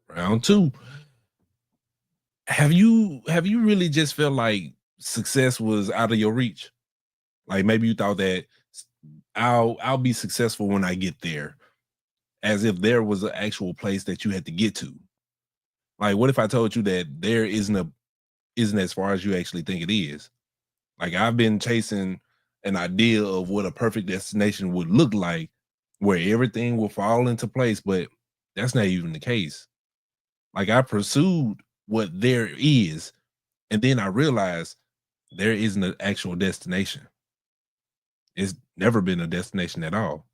Round two. Have you really just felt like success was out of your reach? Like maybe you thought that I'll be successful when I get there, as if there was an actual place that you had to get to. Like, what if I told you that there isn't as far as you actually think it is? Like I've been chasing an idea of what a perfect destination would look like, where everything will fall into place, but that's not even the case. Like I pursued what there is, and then I realized there isn't an actual destination. It's never been a destination at all.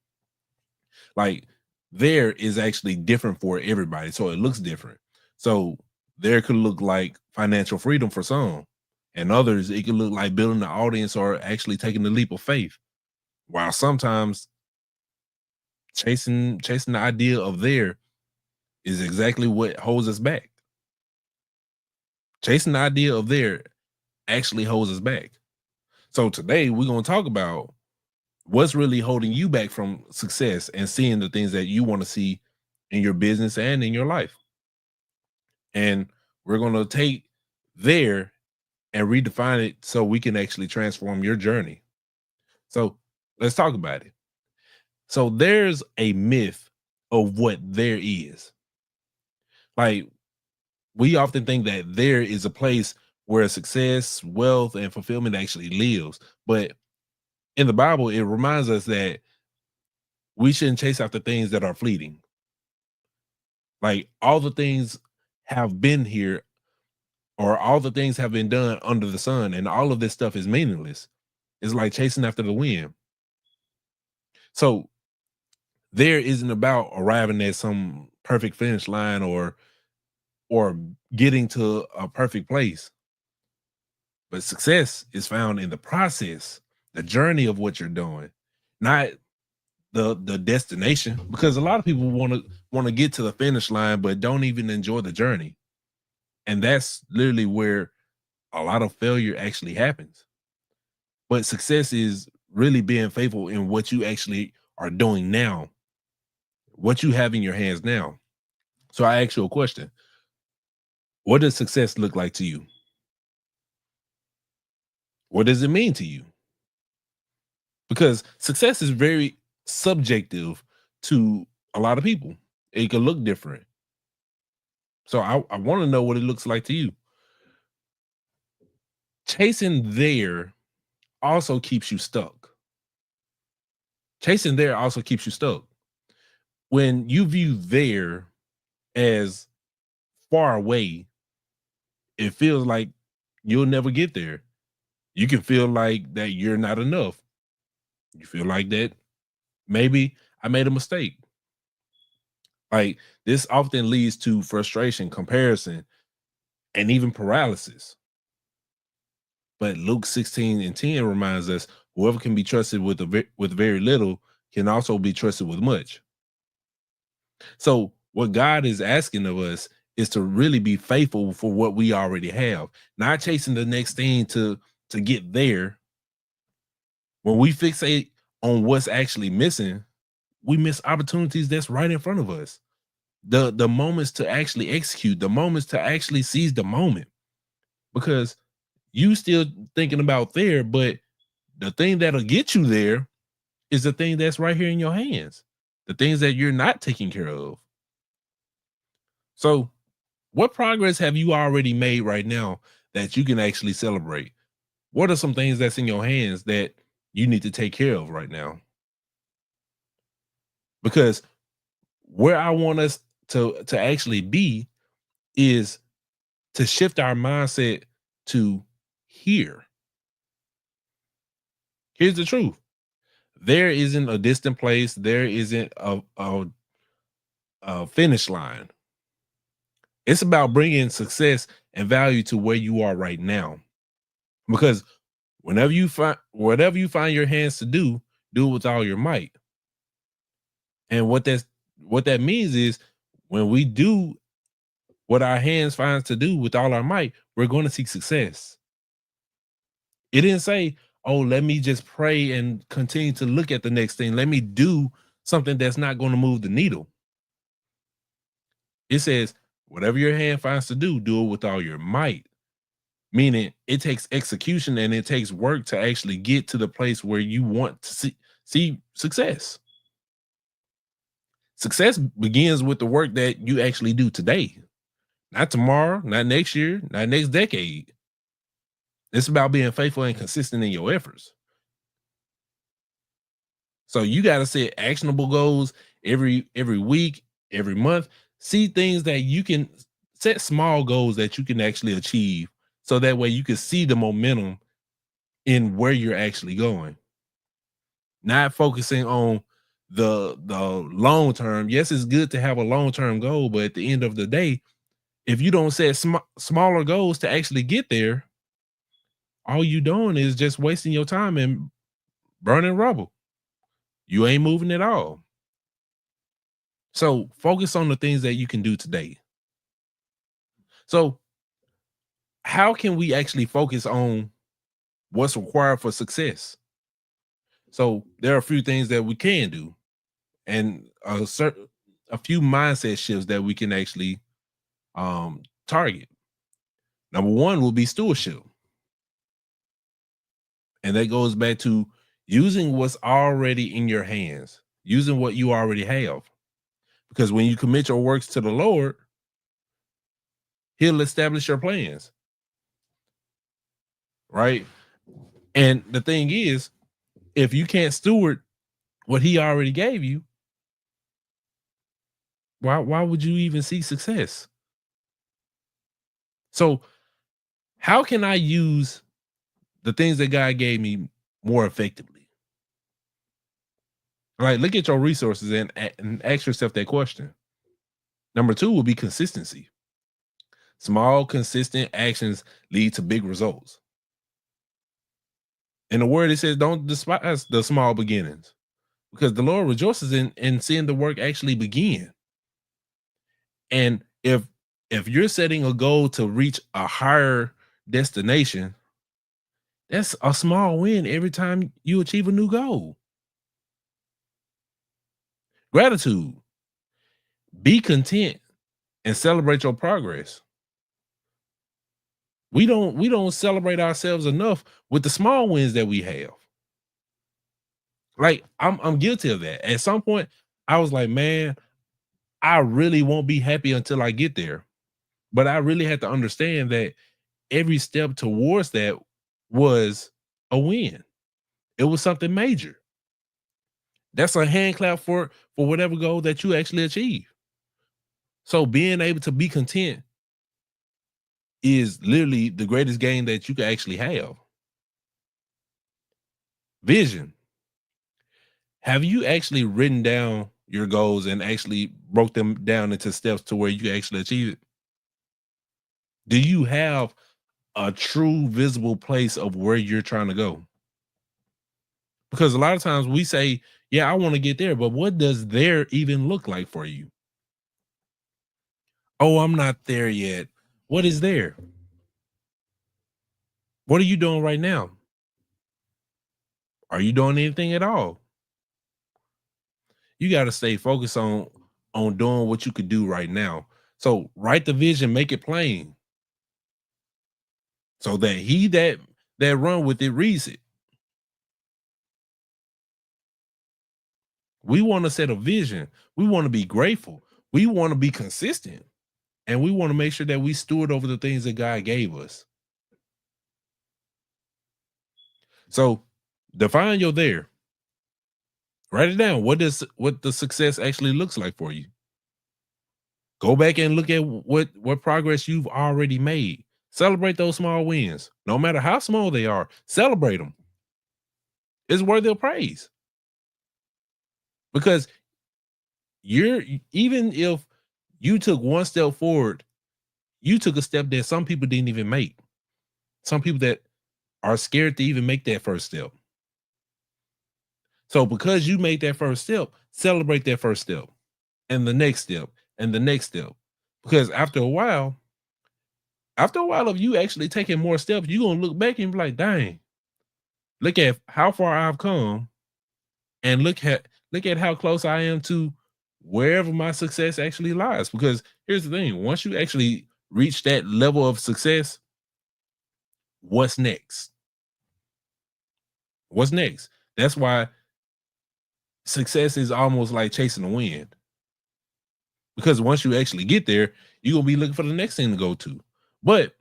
Like there is actually different for everybody, so it looks different. So there could look like financial freedom for some, and others it could look like building the audience or actually taking the leap of faith. While sometimes chasing the idea of there is exactly what holds us back. Chasing the idea of there actually holds us back. So today we're going to talk about what's really holding you back from success and seeing the things that you want to see in your business and in your life. And we're going to take there and redefine it so we can actually transform your journey. So let's talk about it. So there's a myth of what there is. Like we often think that there is a place where success, wealth, and fulfillment actually lives. But in the Bible, it reminds us that we shouldn't chase after things that are fleeting. Like all the things have been here, or all the things have been done under the sun, and all of this stuff is meaningless. It's like chasing after the wind. So there isn't about arriving at some perfect finish line or getting to a perfect place. But success is found in the process, the journey of what you're doing, not the destination. Because a lot of people want to get to the finish line, but don't even enjoy the journey. And that's literally where a lot of failure actually happens. But success is really being faithful in what you actually are doing now, what you have in your hands now. So I ask you a question. What does success look like to you? What does it mean to you? Because success is very subjective to a lot of people. It can look different. So I want to know what it looks like to you. Chasing there also keeps you stuck. Chasing there also keeps you stuck. When you view there as far away, it feels like you'll never get there. You can feel like that you're not enough. You feel like that maybe I made a mistake. Like this often leads to frustration, comparison, and even paralysis. But Luke 16:10 reminds us whoever can be trusted with with very little can also be trusted with much. So what God is asking of us is to really be faithful for what we already have, not chasing the next thing to get there. When we fixate on what's actually missing, we miss opportunities that's right in front of us. The moments to actually execute, the moments to actually seize the moment. Because you still thinking about there, but the thing that'll get you there is the thing that's right here in your hands. The things that you're not taking care of. So, what progress have you already made right now that you can actually celebrate? What are some things that's in your hands that you need to take care of right now? Because where I want us to actually be is to shift our mindset to here. Here's the truth. There isn't a distant place. There isn't a finish line. It's about bringing success and value to where you are right now. Because whatever you find your hands to do it with all your might. And what that means is when we do what our hands finds to do with all our might, we're going to seek success. It didn't say, oh, let me just pray and continue to look at the next thing. Let me do something that's not going to move the needle. It says, Whatever your hand finds to do it with all your might. Meaning it takes execution and it takes work to actually get to the place where you want to see success. Success begins with the work that you actually do today, not tomorrow, not next year, not next decade. It's about being faithful and consistent in your efforts. So you got to set actionable goals every week, every month. See things that you can set small goals that you can actually achieve so that way you can see the momentum in where you're actually going. Not focusing on the long term. Yes, it's good to have a long-term goal, but at the end of the day, if you don't set smaller goals to actually get there, all you doing is just wasting your time and burning rubble. You ain't moving at all. So focus on the things that you can do today. So how can we actually focus on what's required for success? So there are a few things that we can do, and a few mindset shifts that we can actually target. Number one will be stewardship, and that goes back to using what's already in your hands, using what you already have. Because when you commit your works to the Lord, He'll establish your plans, right? And the thing is, if you can't steward what He already gave you, why would you even see success? So, how can I use the things that God gave me more effectively? Right? Look at your resources and ask yourself that question. Number two will be consistency. Small, consistent actions lead to big results. In the word, it says, don't despise the small beginnings because the Lord rejoices in seeing the work actually begin. And if you're setting a goal to reach a higher destination, that's a small win every time you achieve a new goal. Gratitude. Be content and celebrate your progress. We don't celebrate ourselves enough with the small wins that we have. Like I'm guilty of that. At some point, I was like, man, I really won't be happy until I get there. But I really had to understand that every step towards that was a win. It was something major. That's a hand clap for whatever goal that you actually achieve. So being able to be content is literally the greatest gain that you can actually have. Vision. Have you actually written down your goals and actually broke them down into steps to where you can actually achieve it? Do you have a true visible place of where you're trying to go? Because a lot of times we say, yeah, I want to get there, but what does there even look like for you? Oh, I'm not there yet. What is there? What are you doing right now? Are you doing anything at all? You got to stay focused on doing what you could do right now. So write the vision, make it plain, so that he that run with it reads it. We want to set a vision. We want to be grateful. We want to be consistent, and we want to make sure that we steward over the things that God gave us. So define your there. Write it down. What the success actually looks like for you? Go back and look at what progress you've already made. Celebrate those small wins, no matter how small they are. Celebrate them. It's worthy of praise because you're even if you took one step forward, you took a step that some people didn't even make. Some people that are scared to even make that first step. So because you made that first step, celebrate that first step and the next step and the next step. Because after a while of you actually taking more steps, you're gonna look back and be like, dang, look at how far I've come and look at how close I am to wherever my success actually lies. Because here's the thing, once you actually reach that level of success, what's next? What's next? That's why success is almost like chasing the wind. Because once you actually get there, you're gonna be looking for the next thing to go to. But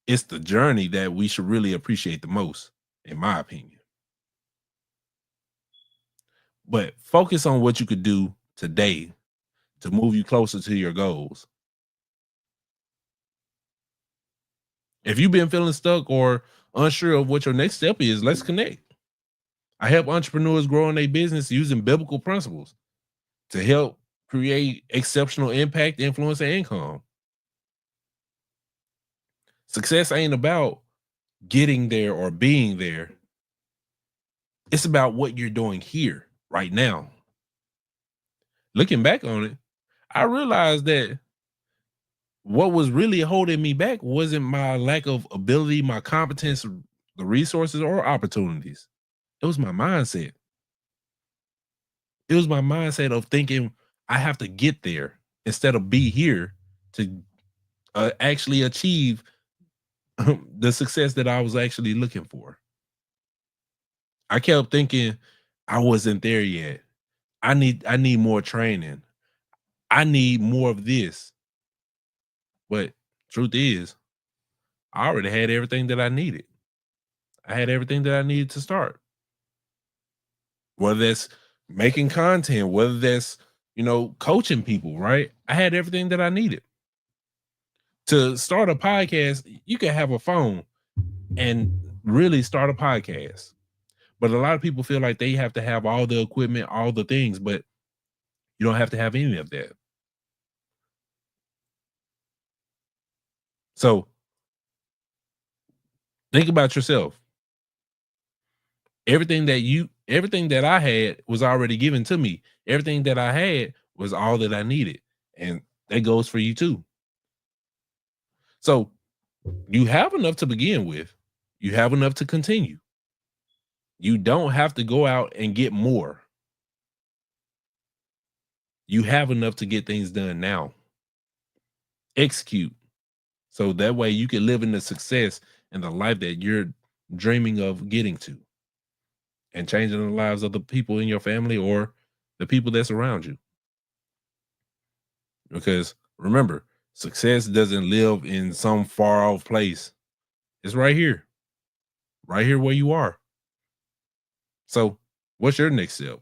it's the journey that we should really appreciate the most, in my opinion. But focus on what you could do today to move you closer to your goals. If you've been feeling stuck or unsure of what your next step is, let's connect. I help entrepreneurs grow in their business using biblical principles to help create exceptional impact, influence, and income. Success ain't about getting there or being there. It's about what you're doing here right now. Looking back on it, I realized that what was really holding me back wasn't my lack of ability, my competence, the resources, or opportunities. It was my mindset. It was my mindset of thinking I have to get there instead of be here to actually achieve the success that I was actually looking for. I kept thinking I wasn't there yet. I need more training. I need more of this. But truth is, I already had everything that I needed. I had everything that I needed to start. Whether that's making content, whether that's, coaching people, right? I had everything that I needed. To start a podcast, you can have a phone and really start a podcast. But a lot of people feel like they have to have all the equipment, all the things, but you don't have to have any of that. So think about yourself. Everything that I had was already given to me. Everything that I had was all that I needed. And that goes for you too. So you have enough to begin with. You have enough to continue. You don't have to go out and get more. You have enough to get things done now. Execute. So that way you can live in the success and the life that you're dreaming of getting to and changing the lives of the people in your family or the people that's around you. Because remember, success doesn't live in some far off place. It's right here where you are. So, what's your next step?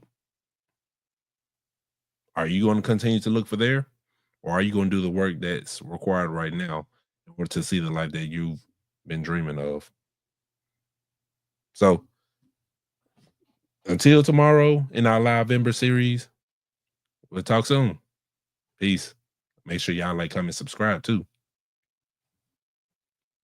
Are you going to continue to look for there? Or are you going to do the work that's required right now in order to see the life that you've been dreaming of? So, until tomorrow in our live Ember series, we'll talk soon. Peace. Make sure y'all like, comment, subscribe too.